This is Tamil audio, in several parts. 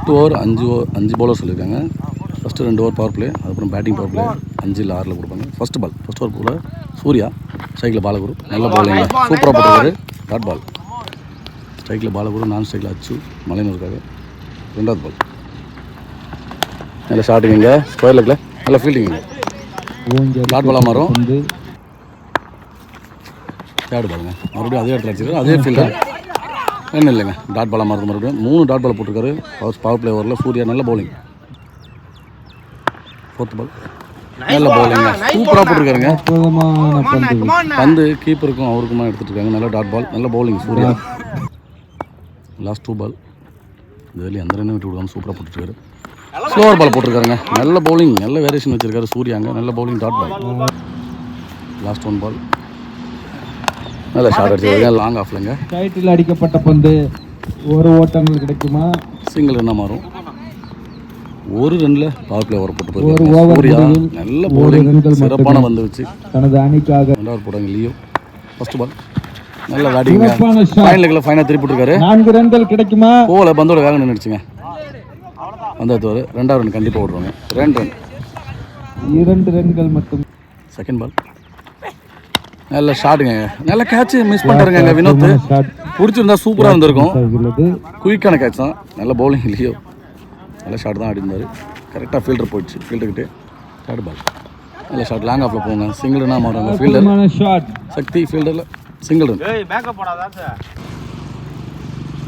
8 ஓவர் 5 பவுலர் சொல்லியிருக்காங்க. ஃபஸ்ட்டு 2 ஓவர் பவர் பிளே, அதுக்கப்புறம் பேட்டிங் பவர் பிளே 5 இல்லை 6 கொடுப்பாங்க. ஃபஸ்ட் ஓவர் போல் சூர்யா ஸ்ட்ரைக்கில் பாலகுரு நல்ல பாலிங் சூப்பராக போட்டுருக்காரு. டாட் பால் ஸ்ட்ரைக்கில் பாலகுரு, நான் ஸ்ட்ரைக்கில் அச்சு மலையனூருக்காக. 2வது பால் நல்ல ஷாட்டுங்க, ஸ்கொயர் லெக்கில் நல்ல ஃபீல்டிங்க, டாட் பாலாக மாறும். 3rd பாலுங்க, மறுபடியும் அதே இடத்துல அடிச்சிருக்காரு, அதே ஃபீல்டர் என்ன இல்லைங்க, டாட் பாலாக மாறுது. மறுபடியும் 3 டாட் பால் போட்டிருக்காரு பவர் பிளே ஓவரில். சூர்யா நல்ல பவுலிங். 4th பால் நல்ல பவுலிங்க, சூப்பராக போட்டிருக்காருங்க. பந்து கீப்பருக்கும் அவருக்குமா எடுத்துகிட்டு இருக்காங்க. நல்ல டாட் பால், நல்ல பவுலிங் சூர்யா. லாஸ்ட் 2 பால் இதுலேயும் எந்த ரன்னும் விட்டு விடாமல் சூப்பராக போட்டுருக்காரு. ஸ்லோவர் பால் போட்டிருக்காருங்க, நல்ல பவுலிங், நல்ல வேரியேஷன் வச்சிருக்காரு சூர்யாங்க. நல்ல பவுலிங், டாட் பால். லாஸ்ட் 1 பால் நல்ல ஷாட் அடிச்சிருக்காங்க, லாங் ஆஃப்லங்க. டைட்டில் அடிக்கப்பட்ட பந்து ஒரு ஓட்டங்கள் கிடைக்குமா? சிங்கிள் ரன்னாக மாறும். 1 ரன்னில் பவர் பிளே ஓவர் போட்டு போயிருக்காரு சூர்யா. நல்ல பவுலிங், சிறப்பான வந்து வச்சு தனது அணிக்காக 2வது போட்டாங்க லியோ. ஃபர்ஸ்ட் பால் நல்ல பேட்டிங், ஃபைனலுக்குள்ள ஃபைனாக திருப்பி விட்டுருக்காரு. 4 ரன்கள் கிடைக்குமா? போல பந்தோட வேகம் நின்றுச்சுங்க. அந்த 2வது ரன் கண்டிப்பாக ஓடுவாங்க. 2 ரன், 2 ரன்கள் மட்டும். செகண்ட் பால் நல்ல ஷாட்டுங்க, நல்ல கேட்ச் மிஸ் பண்ணிட்டாருங்க வினோத். பிடிச்சிருந்தா சூப்பராக இருந்திருக்கும். குயிக்கான கேட்ச் தான், நல்ல பவுலிங் லியோ. நல்ல ஷாட் தான் ஆடிருந்தார். கரெக்டாக ஃபீல்டர் போயிடுச்சு, ஃபீல்டர்கிட்டே. 3rd பால் நல்ல ஷாட், லாங் ஆஃபில் போங்க. சிங்கிள் ரன்னாக மாறுவாங்க ஃபீல்டர் சக்தி, ஃபீல்டரில் சிங்கிள் ரன்.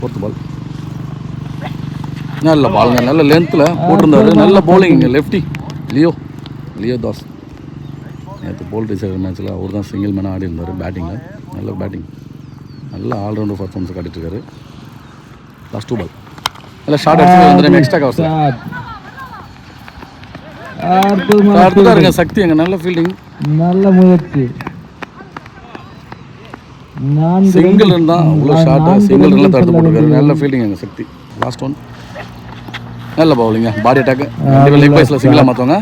4th பால் நல்ல பாலுங்க, நல்ல லென்த்தில் போட்டிருந்தாரு. நல்ல பவுலிங் லெஃப்டி லியோ தாஸ். நேற்று போல்ட்ரி சைடு மேட்ச்சில் அவர் தான் சிங்கிள் மேனாக ஆடி இருந்தார் பேட்டிங்கில். நல்ல பேட்டிங், நல்ல ஆல்ரவுண்டர் பர்ஃபார்மன்ஸ் காட்டிட்டு இருக்காரு. லாஸ்ட் 2 பால் நல்ல ஷார்ட் அடிச்சு எக்ஸ்ட்ரா கவர்ஸ் இருங்க. சக்தி எங்க நல்ல ஃபீல்டிங், நல்ல முயற்சி. சிங்கிள் ரன் தான், அவ்வளோ ஷார்ட் சிங்கிள் ரன்ல தடுத்து போட்டுருக்காரு. நல்ல ஃபீல்டிங் எங்க சக்தி. லாஸ்ட் 1 நல்ல பவுலிங்க, பாடி அட்டாக், லெக் பைஸில் சிங்கிளாக மாற்றுவாங்க.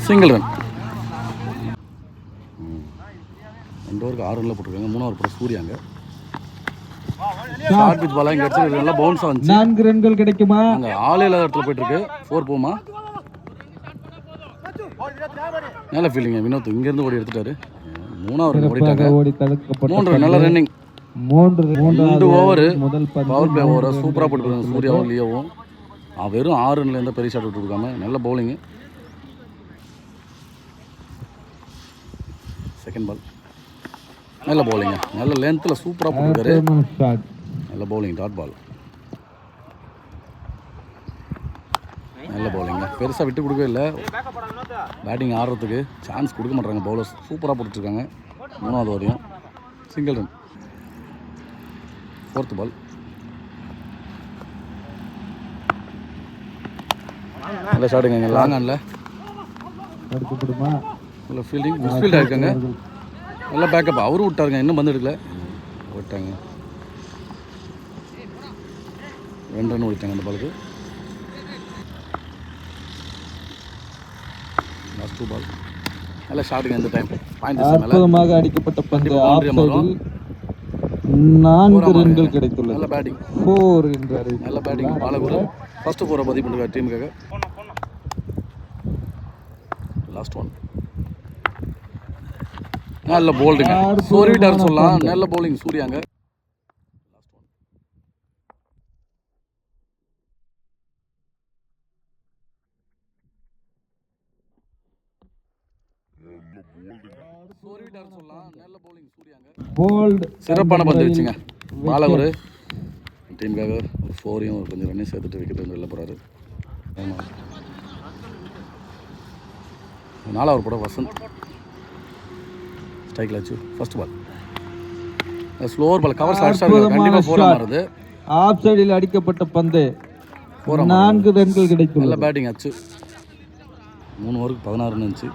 Single run. 2 ஓவருக்கு 6 ரன்ல போட்டிருக்காங்க. 3வது ஓவர் சூர்யாங்க ஷார்ட் பிச் பாலாக இங்கே அடிச்சு நல்லா பவுன்ஸாக வந்துச்சு. 4 ரன்கள் கிடைக்குமா? அங்கே ஆளே இல்லாத இடத்துல போயிட்டு இருக்கு. 4 போமா. நல்ல ஃபீல்டிங்க வினோத், இங்கேருந்து ஓடி எடுத்துட்டாரு. 3வது ஓடிட்டாங்க. 3 ரன் நல்ல ரன்னிங். 2 ஓவர் பவர் பிளே ஓவரை சூப்பராக போட்டுருக்காங்க சூர்யாவும் லியோவும். வெறும் 6 ரன்ல எந்த பெரிய ஷாட் விட்டுருக்காங்க. நல்ல பவுலிங்கு. செகண்ட் பால் நல்ல பவுலிங்க, நல்ல லென்த்தில் சூப்பராக போட்டுருக்காரு. நல்ல பவுலிங், டாட் பால். நல்ல பவுலிங்க, பெருசாக விட்டு கொடுக்கவே இல்லை. பேட்டிங் ஆடுறதுக்கு சான்ஸ் கொடுக்க மாட்டாங்க பவுலர்ஸ். சூப்பராக போட்டுட்ருக்காங்க. 3வது ஓவரையும் சிங்கிள் ரன். 4th பால் நல்ல ஷாட்டுங்க, லாங் ஆனில் நல்ல ஃபீல்டிங், மிஸ் ஃபீல்டாக இருக்காங்க. நல்ல பேக்கப், அவரும் விட்டாருங்க, இன்னும் பந்து எடுக்கல, விட்டாங்க. 2 ரன் ஓடிட்டாங்க அந்த பாலுக்கு. லாஸ்ட் 2 பால் நல்ல ஷாட்டுங்க. இந்த டைம் அற்புதமாக அடிக்கப்பட்ட பந்து ஆஃப்சைடில் 4 ரன்கள் கிடைத்துள்ளது. நல்ல பேட்டிங், 4 என்றார். நல்ல பேட்டிங் பாலகுரு. ஃபர்ஸ்ட் 4 பதிவு பண்ணிருக்காரு டீமுக்காக. லாஸ்ட் 1 நல்ல போல்டுங்க, சொருவிட்டார் சொல்லலாம். நல்ல பவுலிங் சூர்யாங்க. சிறப்பான பந்து வச்சுங்க பாலகுரு. டீமுக்காக ஒரு 4ஐயும் கொஞ்சம் ரன்னையும் சேர்த்துட்டு விக்கெட் வந்து வெளில போகிறாரு. 4வது ஓவர் போட வசந்த் ஸ்ட்ரைக்கில் வச்சு. ஃபர்ஸ்ட் பால் ஸ்லோவர் பால், கவர் கண்டிப்பாக 4 மாறுது. ஆஃப் சைடில் அடிக்கப்பட்ட பந்து 4 ரன்கள் கிடைக்கும். நல்ல பேட்டிங் ஆச்சு. 3 ஓவருக்கு 16 ரன் இருந்துச்சு.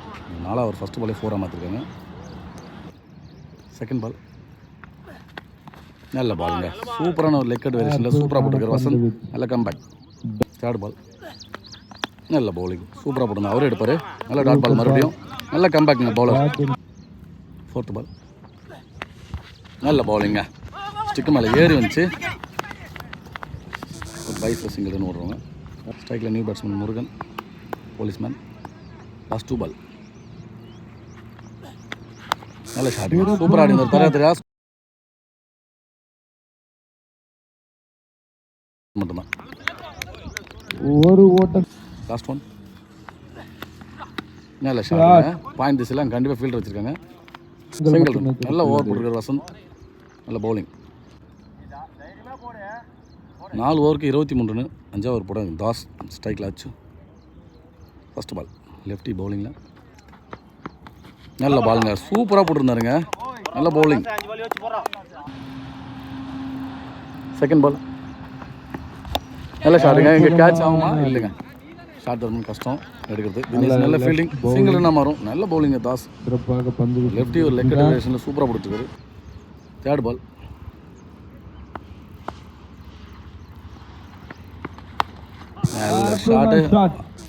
4வது ஓவர் ஃபர்ஸ்ட் பாலே 4 மாற்றிருக்காங்க. செகண்ட் பால் நல்ல பாலுங்க, சூப்பரான ஒரு லெக் அட் வேரியேஷனில் சூப்பராக போட்டுருக்காரு வசந்த். நல்ல கம்பேக். 3rd பால் நல்ல பவுலிங், சூப்பராக போட்டுருந்தா அவரே எடுப்பார். நல்ல டாட் பால், மறுபடியும் நல்ல கம்பேக்குங்க பவுலர். 4th பால் நல்ல பவுலிங்க, ஸ்டிக்கு மேலே ஏறி வந்துச்சு. வைஸில் சிங்கிள்னு ஓடுறவங்க. ஸ்ட்ரைக்கில் new batsman Murugan, policeman. Last 2 பால். நல்ல ஷாட், சூப்பர் ஆடி தெரியா மட்டும்தான். ஒரு ஓட்டம். லாஸ்ட் 1. நல்ல ஷாட். பாயிண்ட் திசையில் கண்டிப்பாக ஃபீல்டர் வச்சுருக்காங்க. Single run. நல்ல ஓவர் போட்டுருக்காரு வசந்த். நல்ல பவுலிங். 4 ஓவருக்கு 23 ரன். 5வது ஓவர் போட தாஸ் ஸ்ட்ரைக்கில் ஆச்சு. ஃபஸ்ட் பால் லெஃப்டி பவுலிங்கில். நல்ல பாலுங்க, சூப்பராக போட்டிருந்தாருங்க. நல்ல பவுலிங். Second ball. நல்ல ஷாட்டுங்க. இங்கே கேட்ச் ஆகுமா இல்லைங்க, ஷார்ட் வரணும் கஷ்டம் எடுக்கிறது. தினேஷ் நல்ல ஃபீல்டிங், சிங்கிள் ரன்னாக மாறும். நல்ல பவுலிங்க தாஸ். லெஃப்டி ஒரு லெக் டெரிவேஷனில் சூப்பராக போட்டுருக்காரு. Third ball. நல்ல ஷாட்டு,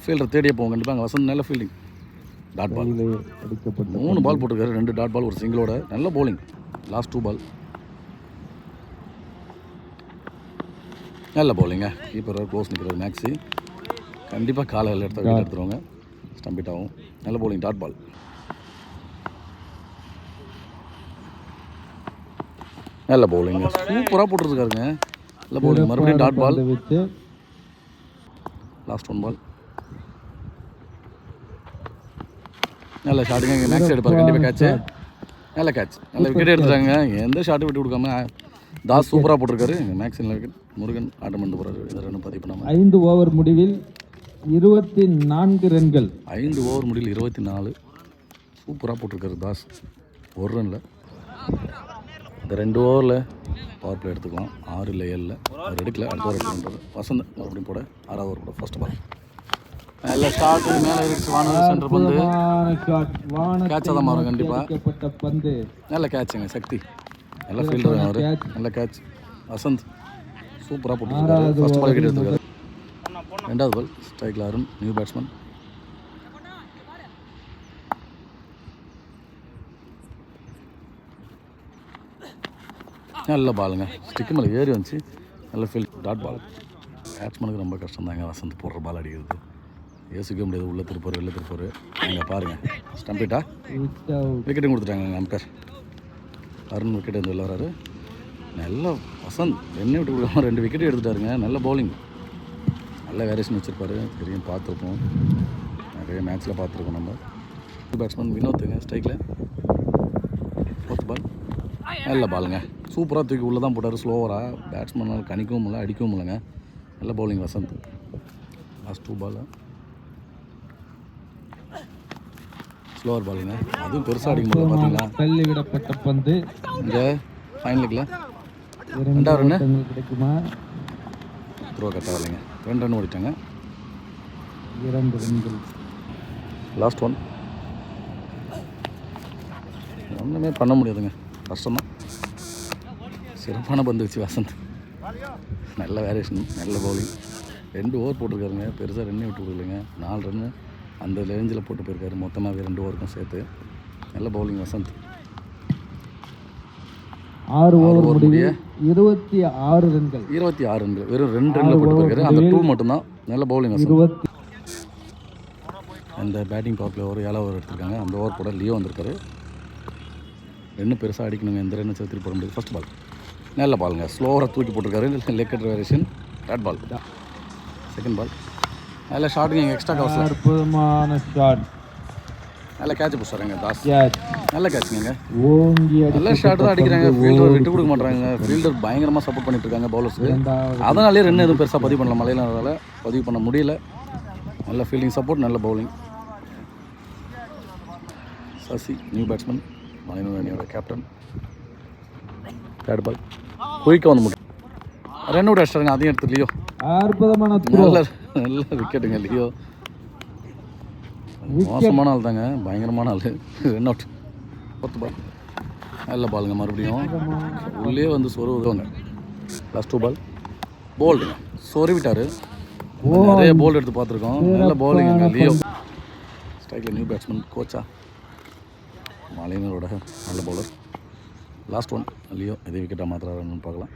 ஃபீல்டர் தேடியே போவோம் கண்டிப்பாக. அங்கே வசந்த் நல்ல ஃபீல்டிங். Dot ball. 3 பால் போட்டிருக்காரு, 2 டாட் பால், ஒரு சிங்கிளோட. நல்ல பவுலிங். லாஸ்ட் 2 பால். நல்ல பவுலிங்க. கீப்பர் க்ளோஸ் நிற்கிறார் மேக்ஸி. கண்டிப்பாக காலையில் எடுத்துருவாங்க, ஸ்டம்பிட் ஆகும். நல்ல பவுலிங். டாட் பால். நல்ல பவுலிங்க, சூப்பராக போட்டுருக்காருங்க. நல்ல பவுலிங். மறுபடியும் டாட் பால். Last 1 ball. நல்ல ஷாட்டுங்க. இங்கே மேக்ஸ் எடுப்பார் கண்டிப்பாக. கேட்ச்சு. நல்ல கேட்ச். நல்ல விக்கெட் எடுத்துட்டாங்க. எந்த ஷாட்டு விட்டு கொடுக்காம தாஸ் சூப்பராக போட்டிருக்காரு. மேக்ஸ் நல்ல விக்கெட். முருகன் ஆட்டம் பண்ணி போகிறாரு. இதை ரன் பதிவு பண்ணாமல். 5 ஓவர் முடிவில் 24 ரன்கள். 5 ஓவர் முடிவில் 24. சூப்பராக போட்டிருக்காரு தாஸ். ஒரு ரனில் இந்த 2 ஓவரில் பவர் பிளே எடுத்துக்கலாம். 6 இல்லை 7 அவர் எடுக்கல. அடுத்த ஓவர் எடுத்துக்கிட்டார் வசந்த். மறுபடியும் போட 6வது ஓவர் போட ஃபர்ஸ்ட் பால். நல்ல ஷாட். மேலே இருக்கு வானல் சென்டர் பந்து. கேட்சாக தான் மாறும் கண்டிப்பாக. நல்ல கேட்சுங்க சக்தி. நல்ல ஃபீல்டர் அவர். நல்ல கேட்ச். வசந்த் சூப்பராக போட்டுருக்காரு. ஃபர்ஸ்ட் பால் விக்கெட் எடுத்துருக்காரு. 2வது பால். ஸ்ட்ரைக்கில் அருண் நியூ பேட்ஸ்மேன். நல்ல பாலுங்க, ஸ்டிக்கு மேலே ஏறி வந்துச்சு. நல்ல ஃபீல்ட். Dot ball. பேட்ஸ்மேனுக்கு ரொம்ப கஷ்டம் தாங்க வசந்த் போடுற பால் அடிக்கிறது. யோசிக்க முடியாது. உள்ள திருப்பூர் வெளில திருப்பூர். அங்கே பாருங்கள் ஸ்டம்பிட்டா விக்கெட்டும் கொடுத்துட்டாங்க அம்பேர். அருண் விக்கெட் வந்து வெளில வராரு. நல்ல வசந்த் என்ன விட்டு கொடுக்காம 2 விக்கெட் எடுத்துட்டாருங்க. நல்ல பவுலிங். நல்ல வேரியேஷன் வச்சுருப்பாரு. தெரியும், பார்த்துருப்போம், நிறைய மேட்ச்சில் பார்த்துருக்கோம் நம்ம. பேட்ஸ்மேன் வினோத்துங்க ஸ்ட்ரைக்கில். 4th பால். நல்ல பாலுங்க, சூப்பராக தூக்கி உள்ளே தான் போட்டார். ஸ்லோவராக பேட்ஸ்மேனால் கணிக்கவும் இல்லை, அடிக்கவும் இல்லைங்க. நல்ல பவுலிங் வசந்த். லாஸ்ட் 2 பால். ஸ்லோவர் பாலுங்க, அதுவும் பெருசாக அடிக்க முடியல. பார்த்தீங்களா தள்ளி விடப்பட்ட பந்து. இங்கே ஃபைனலுக்குல 2வது ரன்னு கிடைக்குமா? த்ரோ கரெக்டாக வரலைங்க. 2 ரன் ஓடிட்டாங்க. 2 ரன்கள். லாஸ்ட் 1. ஒன்றுமே பண்ண முடியாதுங்க, கஷ்டம்தான். சிறப்பான பந்து வச்சு வசந்த். நல்ல வேரியேஷன், நல்ல பவுலிங். 2 ஓவர் போட்டிருக்காருங்க. பெருசாக ரன்னே விட்டு கொடுக்கலைங்க. 4 ரன்னு அந்த ரேஞ்சில் போட்டு போயிருக்காரு மொத்தமாகவே 2 ஓவருக்கும் சேர்த்து. நல்ல பவுலிங் வசந்த். 6 ஓவர் முடிய 26 ரன்கள். 26 ரன்கள். வெறும் 2 ரன்னில் போட்டு போயிருக்காரு. அந்த 2 மட்டும்தான். நல்ல பவுலிங் வசந்த். அந்த பேட்டிங் பவர் பிளே ஓவர் 7வது ஓவர் எடுத்திருக்காங்க. அந்த ஓவர் போட லியோ வந்திருக்காரு. 2 பெருசாக அடிக்கணுங்க. எந்த ரன்னு சேர்த்து போட முடியாது. First ball. நல்ல பாலுங்க, ஸ்லோவராக தூக்கி போட்டிருக்காரு. Leg variation. Dot ball. Second ball. நல்ல ஷாட்டுங்க. இங்கே எக்ஸ்ட்ரா கவர்ஸ். அற்புதமான ஷாட். நல்ல கேட்ச் பிடிச்சாருங்க தாஸ். கேட்ச். நல்ல கேட்சுங்க. ஓங்கி நல்ல ஷாட் தான் அடிக்கிறாங்க. ஃபீல்டர் விட்டு கொடுக்க மாட்டாங்க. ஃபீல்டர் பயங்கரமாக சப்போர்ட் பண்ணிட்டு இருக்காங்க பவுலர்ஸுக்கு. அதனாலே ரன் எதுவும் பெருசாக பதிவு பண்ணல. மலையினால பதிவு பண்ண முடியல. நல்ல ஃபீல்டிங் சப்போர்ட், நல்ல bowling. Sasi new batsman, Malayanur அணியோட கேப்டன். Third ball. குயிக்காக வந்து முடியும். ரன் அவுட் அடிச்சிட்டாருங்க. அதையும் எடுத்து லியோ. அற்புதமான நல்ல விக்கெட்டுங்க லியோ. மோசமான ஆள் தாங்க, பயங்கரமான ஆள். Run out. 4th பால். நல்ல பாலுங்க, மறுபடியும் உள்ளே வந்து சொருவுதுவாங்க. லாஸ்ட் 2 பால். போல்டுங்க, சொருவிட்டார். நிறைய போல்டு எடுத்து பார்த்துருக்கோம். நல்ல பவுலிங்க லியோ. ஸ்ட்ரைக்கில் நியூ பேட்ஸ்மேன் கோச்சா மலையனரோட நல்ல பவுலர். Last 1 Leo. இதே விக்கெட்டாக மாத்திராருன்னு பார்க்கலாம்.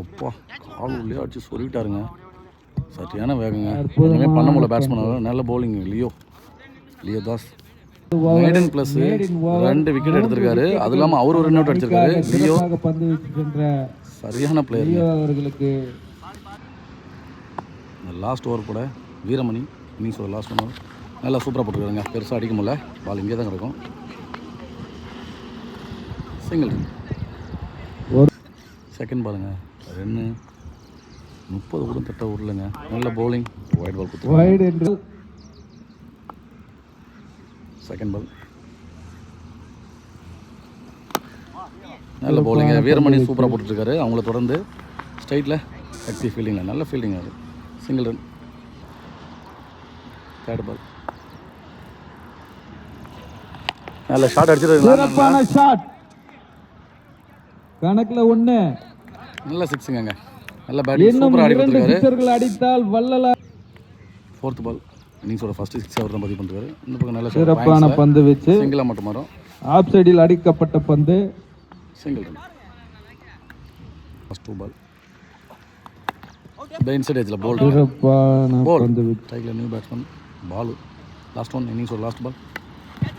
அப்பா கால் உள்ளே அடிச்சு சொல்லிட்டாருங்க. சரியான வேகங்க. ஒன்றுமே பண்ண முடியல பேட்ஸ்மேன். நல்ல bowling Leo Das. Maiden plus 2 wicket எடுத்திருக்காரு. அது இல்லாமல் அவர் ஒரு ரன் அவுட் அடிச்சிருக்காரு. லியோ சரியான பிளேயர் அவர்களுக்கு. லாஸ்ட் ஓவர் கூட வீரமணி இன்னிங்ஸோட லாஸ்ட் ஓவர் நல்லா சூப்பராக போட்டுருக்காருங்க. பெருசாக அடிக்க முடியல. பால் இங்கே தான் கிடக்கும். சிங்கிள் செகண்ட் பாலுங்க. 30 கூட தட்ட விடலைங்க. நல்ல பவுலிங். ஒயிட் பால் கொடுத்து செகண்ட் பால் நல்ல பவுலிங்க. வீரமணி சூப்பராக போட்டுருக்காரு. அவங்கள தொடர்ந்து ஸ்ட்ரைட்டில் சக்தி ஃபீல்டிங்கில் நல்ல ஃபீல்டிங். அது சிங்கிள் ரன். தேர்ட் பால் நல்ல ஷாட் அடிச்சிருக்காங்க. ஷாட் கணக்குல 1. நல்ல சிக்ஸுங்க. நல்ல பேட்டிங் சூப்பராக ஆடி கொடுத்துருக்காரு. அடித்தால் வல்லல. ஃபோர்த் பால் இன்னிங்ஸோட ஃபர்ஸ்ட் 6 அவர் தான் பதிவு பண்ணிருக்காரு. இந்த பக்கம் நல்ல சிறப்பான பந்து வச்சு சிங்கிளாக மட்டும் மாறும். ஆஃப் சைடில் அடிக்கப்பட்ட பந்து சிங்கிள் ரன். ஃபர்ஸ்ட் 2 பால் பெயின் சைட் எட்ஜில் போல்ட் பந்து வச்சு ஸ்ட்ரைக்கில் நியூ பேட்ஸ்மேன் பால். லாஸ்ட் ஒன் இன்னிங்ஸோட லாஸ்ட் பால்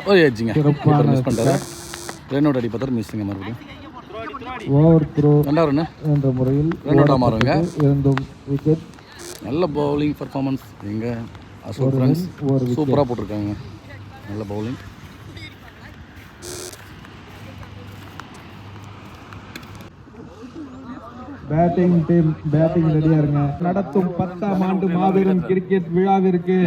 ஒரு எட்ஜிங்க. மிஸ் பண்ணிட்டாரு. ரன் அவுட் அடி பார்த்தாரு. மிஸ்ஸிங்க மறுபடியும் ஓவர் த்ரோ 2வது ரன் என்ற முறையில் ரன் அவுட்டாக மாறுங்க. இரண்டும் விக்கெட். நல்ல பவுலிங் பர்ஃபார்மன்ஸ் எங்கே அசோக் ஃப்ரெண்ட்ஸ் சூப்பராக போட்டிருக்காங்க. நல்ல பவுலிங். பேட்டிங் டீம் பேட்டிங் ரெடியா இருங்க. நடத்தும் 10ஆம் ஆண்டு மாபெரும் கிரிக்கெட் விழாவிற்கு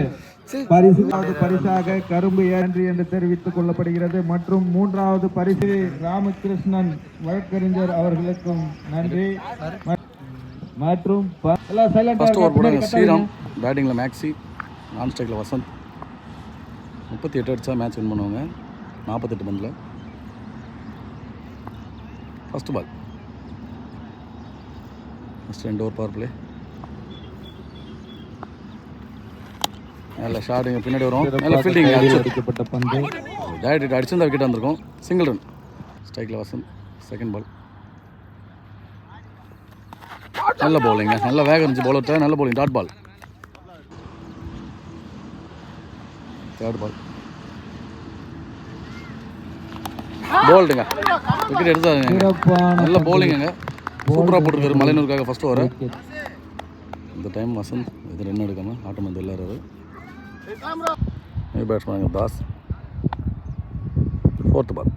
பரிசாக கரும்பு ஏன்றி என்று தெரிவித்துக் கொள்ளப்படுகிறது. மற்றும் 3வது பரிசு ராமகிருஷ்ணன் வழக்கறிஞர் அவர்களுக்கும் நன்றி. மற்றும் ஸ்ரீராம் பேட்டிங்கில் மேக்ஸி, நான் ஸ்ட்ரைக்கில் வசந்த். 38 அடிச்சா மேட்ச் வின் பண்ணுவாங்க. 48 பந்தில். First ball first 2 over power play. நல்ல ஷாட்டுங்க. பின்னாடி வரும். நல்ல ஃபீல்டிங். அடிக்கப்பட்ட பந்து டேரக்ட் அடிச்சிருந்தா விக்கெட் வந்திருக்கும். Single run. ஸ்ட்ரைக்கில் வசந்த். செகண்ட் பால் நல்ல பவுலிங்க. நல்ல வேகம் இருந்துச்சு பவுலர்கிட்ட. நல்ல bowling. Dot ball. Third ball போல்டுங்க. விக்கெட் எடுத்தாருங்க. நல்ல பவுலிங்க. சூப்பராக போட்டிருக்காரு மலையனூருக்காக ஃபர்ஸ்ட் ஓவர். இந்த டைம் வசந்த் இது ரன் எடுக்காமல் ஆட்டம் வந்து எல்லாரும் new batsman Das. Fourth ball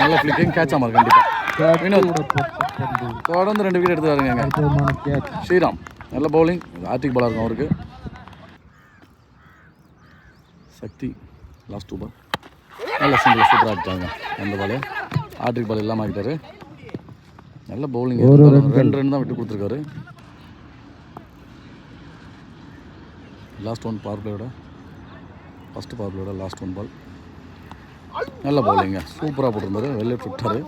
நல்ல ஃபிளிக்கிங். கேட்ச் ஆமாம் கண்டிப்பாக. தொடர்ந்து 2 விக்கெட் எடுத்துறாருங்க. ஸ்ரீராம் நல்ல பவுலிங். ஆர்டிக் பாலாக இருக்கும் அவருக்கு. சக்தி லாஸ்ட் 2 பால் நல்ல சிங்கிள் சூப்பராக அடித்தாங்க. அந்த பால் ஆர்டிக் பால் இல்லாமல் ஆகிட்டாரு. நல்ல பவுலிங். 2 ரன் தான் விட்டு கொடுத்துருக்காரு. லாஸ்ட் 1 பவர் பிளேயோட ஃபஸ்ட்டு பவர் பிளேயோட லாஸ்ட் 1 பால் நல்ல பவுலிங்க. சூப்பராக போட்டிருந்தாரு. வெளியே விட்டாரு.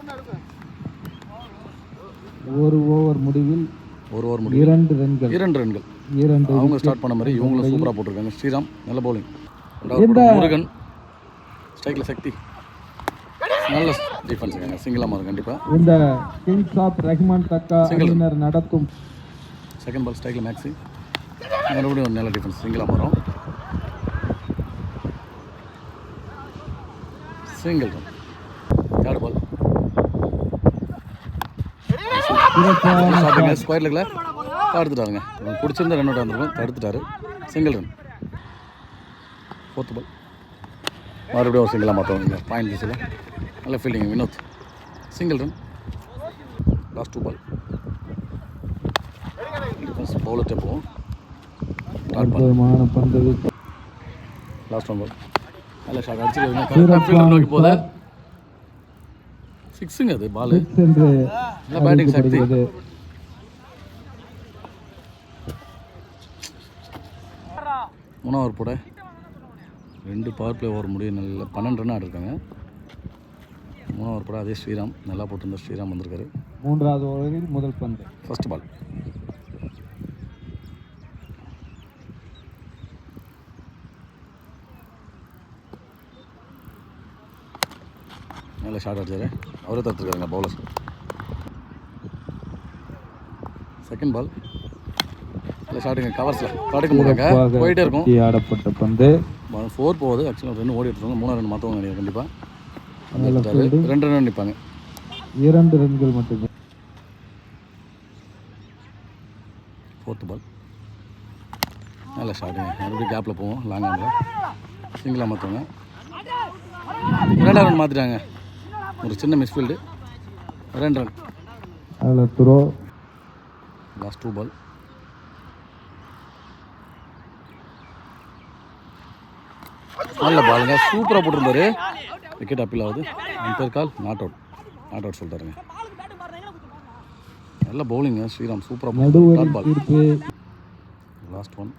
ஒரு ஓவர் முடிவில் 2 ரன்கள். அவங்க ஸ்டார்ட் பண்ண மாதிரி இவங்களும் சூப்பராக போட்டிருக்காங்க. ஸ்ரீராம் நல்ல பவுலிங். முருகன் ஸ்ட்ரைக்கில் சக்தி நல்ல டிஃபென்ஸுங்க. சிங்கிளாக மாறும் கண்டிப்பாக. இந்த கிங்ஸ் ஆஃப் ரஹ்மான் தக்கா அணியினர் நடத்தும் செகண்ட் பால் ஸ்ட்ரைக்கில் மேக்ஸி. மறுபடியும் ஒரு நல்ல டிஃபென்ஸ். சிங்கிளாக மாறும். Single run. Third ball square லெக்கில் தடுத்துட்டாருங்க. பிடிச்சிருந்தா ரன் அவுட் வந்துருக்கும். தடுத்துட்டாரு. Single run. ஃபோர்த் பால் மறுபடியும் ஒரு சிங்கிளாக மாற்றவங்க. பாயிண்ட் பீஸில் நல்ல fielding Vinod. Single run. Last 2 ball பவுலர்கிட்ட போகும். லாஸ்ட் 1 பால் நல்ல ஷாட் அடிச்சு நோக்கி போகுது. 6ங்க அது பால். நல்ல பேட்டிங் சக்தி. மூணாவது போட 2 பவர் பிளே ஓவர் முடியும். நல்ல 12 ரன் ஆடிருக்காங்க. 3வது போட அதே ஸ்ரீராம் நல்லா போட்டிருந்த ஸ்ரீராம் வந்திருக்காரு. 3வது ஓவரில் முதல் பந்து ஃபர்ஸ்ட் பால் நல்ல ஷாட் அடிச்சார், அவரே தடுத்துருக்காருங்க பவுலர். செகண்ட் பால் நல்ல ஷாட்டுங்க, கவர்ஸில் தடுக்க முடியாங்க, போயிட்டே இருக்கும். ஆடப்பட்ட பந்து 4 போகுது. ஆக்சுவலாக 2 ஓடி எடுத்துருவாங்க, 3 ரன் மாற்றவங்க நினைக்கிறேன். கண்டிப்பாக 2 ரன் நிற்பாங்க. 2 ரன்கள் மட்டுமே. 4th பால் நல்ல ஷாட்டுங்க, மறுபடியும் கேப்பில் போவோம். லாங் ஆனில் சிங்கிளாக மாற்றுவாங்க. 2 ரன் மாற்றிட்டாங்க. ஒரு சின்ன மிஸ்ஃபீல்டு, 2 ரன். அதில் த்ரோ. லாஸ்ட் 2 பால் நல்ல பாலுங்க, சூப்பராக போட்டிருந்தாரு. விக்கெட் அப்பீல் ஆகுது. பேர் கால் நாட் அவுட் சொல்லிட்டாருங்க. நல்ல பவுலிங்க ஸ்ரீராம், சூப்பராக டாட் பால். லாஸ்ட் 1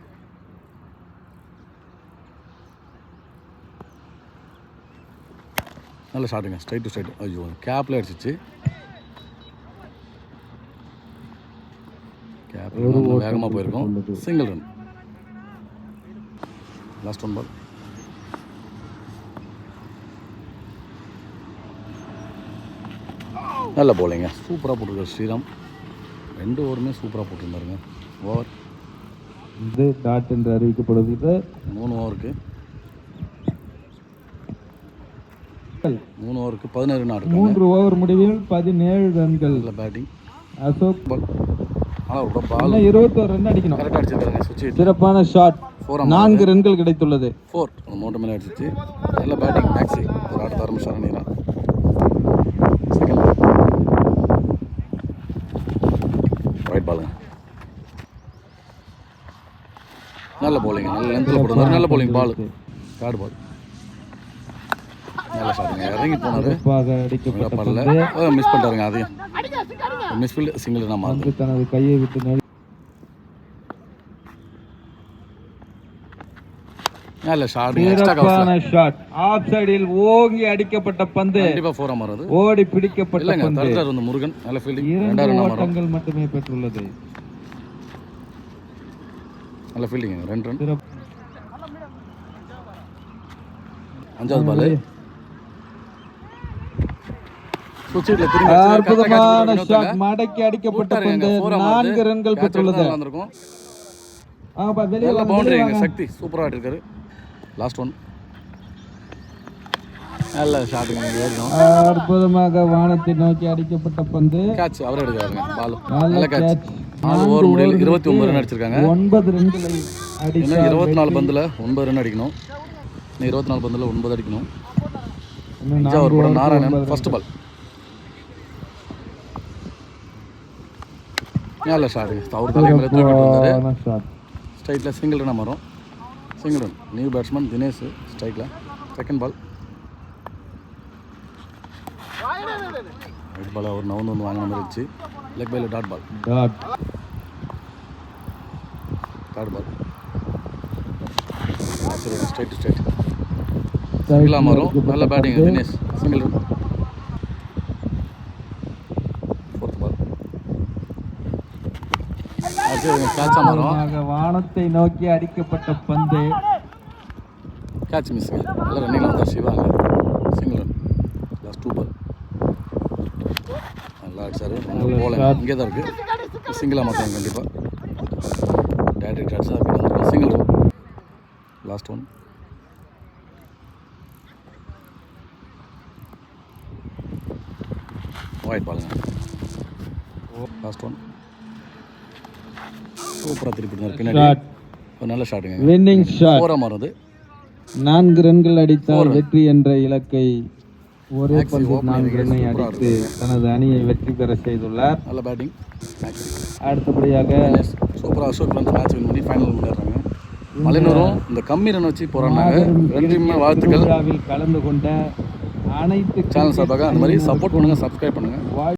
நல்ல ஷாட்டுங்க, ஸ்ட்ரைட் டு ஸ்ட்ரைட். ஐயோ, கேப்பில் அடிச்சிச்சு. கேப்பில் வேகமாக போயிருக்கோம். Single run. லாஸ்ட் 1 பால் நல்ல போலிங்க, சூப்பராக போட்டிருக்காரு ஸ்ரீராம். 2 ஓவருமே சூப்பராக போட்டிருந்தாருங்க. ஓவர் இது டாட் என்று அறிவிக்கப்படுகிறது. 3 ஓவருக்கு 17 ரன் ஆடுறாங்க. 3 ஓவர் முடிவில் 17 ரன்கள். நல்ல பேட்டிங் அசோக். ஆனால் பால் 21 ரன் அடிக்கணும். கரெக்டாக அடிச்சிருக்காங்க. சுவிட்ச் சிறப்பான ஷாட். 4 ரன்கள் கிடைத்துள்ளது. 4 அந்த மோட்டர் மேலே அடிச்சிச்சு. நல்ல பேட்டிங் மேக்ஸி, ஒரு ஆட்டத்தை ஆரம்பிச்சாரு நீரா. செகண்ட் ஒயிட் பாலுங்க, நல்ல பவுலிங்க, நல்ல லென்த்தில் போடுறாரு. நல்ல பவுலிங் பால். தேர்ட் பால் நல்ல ஷாட்டுங்க, இறங்கி போனார். பாலில் மிஸ் பண்ணிட்டாருங்க. அதையும் மிஸ்ஃபீல்டு சிங்கிள் ரன்னாக மாறுது. தனது கையை விட்டு நல்ல ஷாட். ஆஃப் சைடில் ஓங்கி அடிக்கப்பட்ட பந்து. கண்டிப்பா 4 மாறுது. ஓடி பிடிக்கப்பட்ட பந்து. தடுத்தார் வந்து முருகன். நல்ல ஃபீல்டிங். 2 ஓட்டங்கள் மட்டுமே பெற்றுள்ளது. நல்ல ஃபீல்டிங். 2 ரன். 5வது பால் சுவிட்ச்ல திரும்பி அற்புதமான ஷாட். மடக்கி அடிக்கப்பட்ட பந்து. 4 ரன்கள் பெற்றுள்ளது. நல்ல பவுண்டரி சக்தி சூப்பராக ஆடிருக்காரு. லாஸ்ட் 1 நல்ல ஷாட்டுங்க, அற்புதமாக வானத்தை நோக்கி அடிக்கப்பட்ட பந்து. கேட்ச் அவரே எடுக்கிறாருங்க. பால் நல்ல கேட்ச். 4 ஓவர் முடியல 29 ரன் அடிச்சிருக்காங்க. 9 ரன்களை இன்னும் 24 பந்தில் 9 ரன் அடிக்கணும். இன்னும் 24 பந்தில் 9 அடிக்கணும். 5 ஓவர் போட நாராயணன். ஃபர்ஸ்ட் பால் நல்ல ஷாட்டுங்க, அவர் தலைமையில் தூக்கிட்டு வந்தார். ஸ்ட்ரைட்டில் சிங்கிள் ரன்னாக மாறும். Single run. New batsman Dinesh ஸ்ட்ரைக்கில். செகண்ட் பால் ரைட் பால் அவர் நவுந்து வாங்கின மாதிரி இருந்துச்சு. லெக் பையில் dot ball. Third ball straight to straight சிங்கிளாக மாறும். நல்ல batting Dinesh. Single run. Fourth ball கேட்சாக மாறும். வானத்தை நோக்கி அடிக்கப்பட்ட பந்து. Catch miss. நல்ல ரன்னிங்கில் வந்தார் Siva. Single run. Last 2 ball நல்லா அடிச்சார். போல இங்கே தான் இருக்குது. சிங்கிளாக மாற்றாங்க கண்டிப்பாக. டேரக்ட் அடிச்சா வந்துடும். Single run. லாஸ்ட் 1 ஒயிட் பாலுங்க. லாஸ்ட் 1 சூப்பராக திருப்பி பின்னாடி ஒரு நல்ல ஷாட்டுங்க. Winning shot. 4 மாறுது. 4 ரன்கள் அடித்தால் வெற்றி என்ற இலக்கை ஒரே பந்தில் 4 ரன்னை அடித்து தனது அணியை வெற்றி பெற செய்துள்ளார். நல்ல பேட்டிங். அடுத்தபடியாக சூப்பராக அசோக் வந்து மேட்ச் வின் பண்ணி ஃபைனல் முன்னேறாங்க. மலைநூரும் இந்த கம்மி ரன் வச்சு போகிறாங்க. 2 வாழ்த்துக்கள். கலந்து கொண்ட அனைத்து சேனல் சார்பாக அந்த மாதிரி சப்போர்ட் பண்ணுங்கள், சப்ஸ்கிரைப் பண்ணுங்கள்.